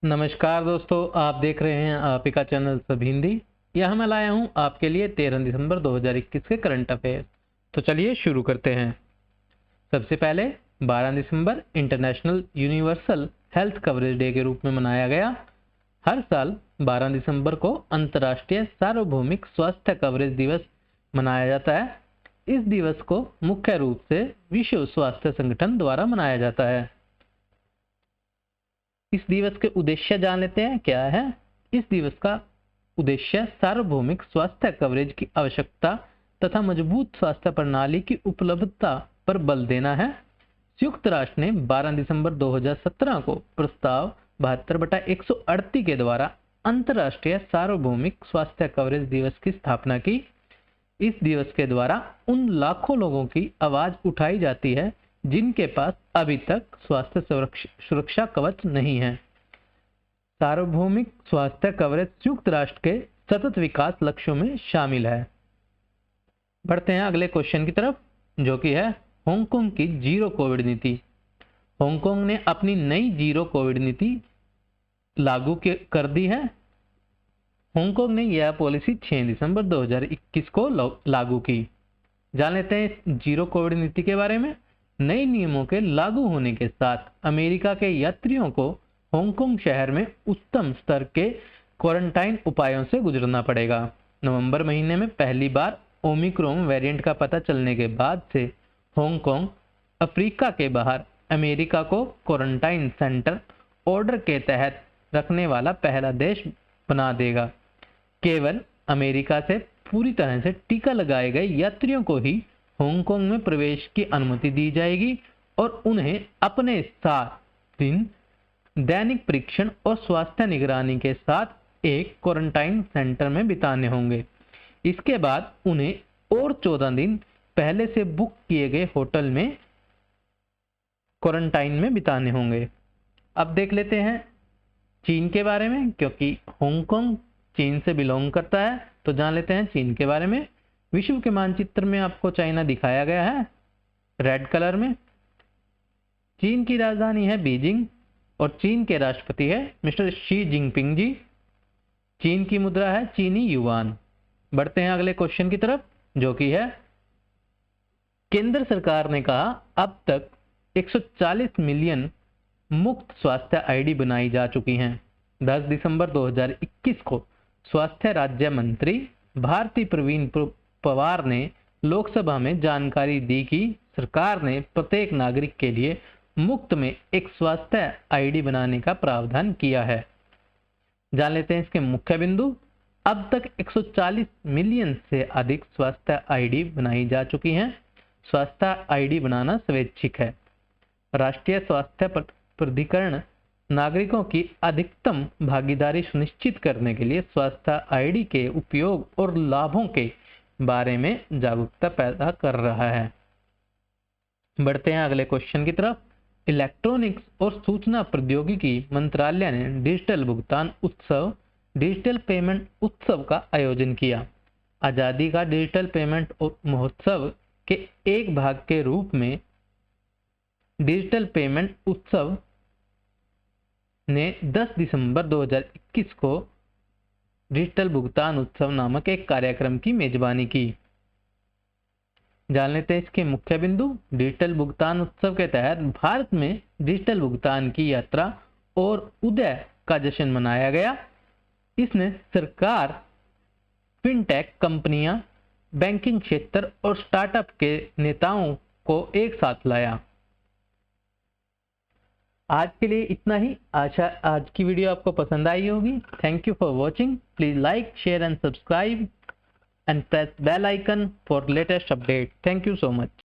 नमस्कार दोस्तों, आप देख रहे हैं आप का चैनल सब हिंदी। यह मैं लाया हूं आपके लिए 13 दिसंबर 2021 के करंट अफेयर। तो चलिए शुरू करते हैं। सबसे पहले 12 दिसंबर international universal health coverage day के रूप में मनाया गया। हर साल 12 दिसंबर को अंतर्राष्ट्रीय सार्वभौमिक स्वास्थ्य कवरेज दिवस मनाया जाता है। इस दिवस को मुख्य रूप से विश्व स्वास्थ्य संगठन द्वारा मनाया जाता है। इस दिवस के उद्देश्य जान लेते हैं क्या है। इस दिवस का उद्देश्य सार्वभौमिक स्वास्थ्य कवरेज की आवश्यकता तथा मजबूत स्वास्थ्य प्रणाली की उपलब्धता पर बल देना है। संयुक्त राष्ट्र ने 12 दिसंबर 2017 को प्रस्ताव 72/138 के द्वारा अंतर्राष्ट्रीय सार्वभौमिक स्वास्थ्य कवरेज दिवस की स्थापना की। इस दिवस के द्वारा उन लाखों लोगों की आवाज उठाई जाती है जिनके पास अभी तक स्वास्थ्य सुरक्षा कवच नहीं है। सार्वभौमिक स्वास्थ्य कवरेज संयुक्त राष्ट्र के सतत विकास लक्ष्यों में शामिल है। बढ़ते हैं अगले क्वेश्चन की तरफ, जो कि है हांगकांग की जीरो कोविड नीति। हांगकांग ने अपनी नई जीरो कोविड नीति लागू कर दी है। हांगकांग ने यह पॉलिसी 6 दिसंबर 2021 को लागू की। जान लेते हैं जीरो कोविड नीति के बारे में। नए नियमों के लागू होने के साथ अमेरिका के यात्रियों को हांगकांग शहर में उच्चतम स्तर के क्वारंटाइन उपायों से गुजरना पड़ेगा। नवंबर महीने में पहली बार ओमिक्रॉन वेरिएंट का पता चलने के बाद से हांगकांग अफ्रीका के बाहर अमेरिका को क्वारंटाइन सेंटर ऑर्डर के तहत रखने वाला पहला देश बना देगा। केवल अमेरिका से पूरी तरह से टीका लगाए गए यात्रियों को ही हांगकांग में प्रवेश की अनुमति दी जाएगी और उन्हें अपने 7 दिन दैनिक परीक्षण और स्वास्थ्य निगरानी के साथ एक क्वारंटाइन सेंटर में बिताने होंगे। इसके बाद उन्हें और 14 दिन पहले से बुक किए गए होटल में क्वारंटाइन में बिताने होंगे। अब देख लेते हैं चीन के बारे में, क्योंकि हांगकांग चीन से बिलोंग करता है, तो जान लेते हैं चीन के बारे में। विश्व के मानचित्र में आपको चाइना दिखाया गया है रेड कलर में। चीन की राजधानी है बीजिंग और चीन के राष्ट्रपति है मिस्टर शी जिनपिंग जी। चीन की मुद्रा है चीनी युआन। बढ़ते हैं अगले क्वेश्चन की तरफ, जो कि है केंद्र सरकार ने कहा अब तक 140 मिलियन मुफ्त स्वास्थ्य आईडी बनाई जा चुकी हैं। 10 दिसंबर 2021 को स्वास्थ्य राज्य मंत्री भारती प्रवीण पवार ने लोकसभा में जानकारी दी कि सरकार ने प्रत्येक नागरिक के लिए मुफ्त में एक स्वास्थ्य आईडी बनाने का प्रावधान किया है। जान लेते हैं इसके मुख्य बिंदु। अब तक 140 मिलियन से अधिक स्वास्थ्य आईडी बनाई जा चुकी हैं। स्वास्थ्य आईडी बनाना स्वैच्छिक है। राष्ट्रीय स्वास्थ्य प्राधिकरण नागरिकों की अधिकतम भागीदारी सुनिश्चित करने के लिए स्वास्थ्य आईडी के उपयोग और लाभों के बारे में जागरूकता पैदा कर रहा है। बढ़ते हैं अगले क्वेश्चन की तरफ। इलेक्ट्रॉनिक्स और सूचना प्रौद्योगिकी मंत्रालय ने डिजिटल पेमेंट उत्सव का आयोजन किया। आजादी का डिजिटल पेमेंट महोत्सव के एक भाग के रूप में डिजिटल पेमेंट उत्सव ने 10 दिसंबर 2021 को डिजिटल भुगतान उत्सव नामक एक कार्यक्रम की मेजबानी की। जान लेते हैं इसके मुख्य बिंदु। डिजिटल भुगतान उत्सव के तहत भारत में डिजिटल भुगतान की यात्रा और उदय का जश्न मनाया गया। इसने सरकार, फिनटेक कंपनियां, बैंकिंग क्षेत्र और स्टार्टअप के नेताओं को एक साथ लाया। आज के लिए इतना ही। आशा आज की वीडियो आपको पसंद आई होगी। Thank you for watching. Please like, share and subscribe and press bell icon for latest update. Thank you so much.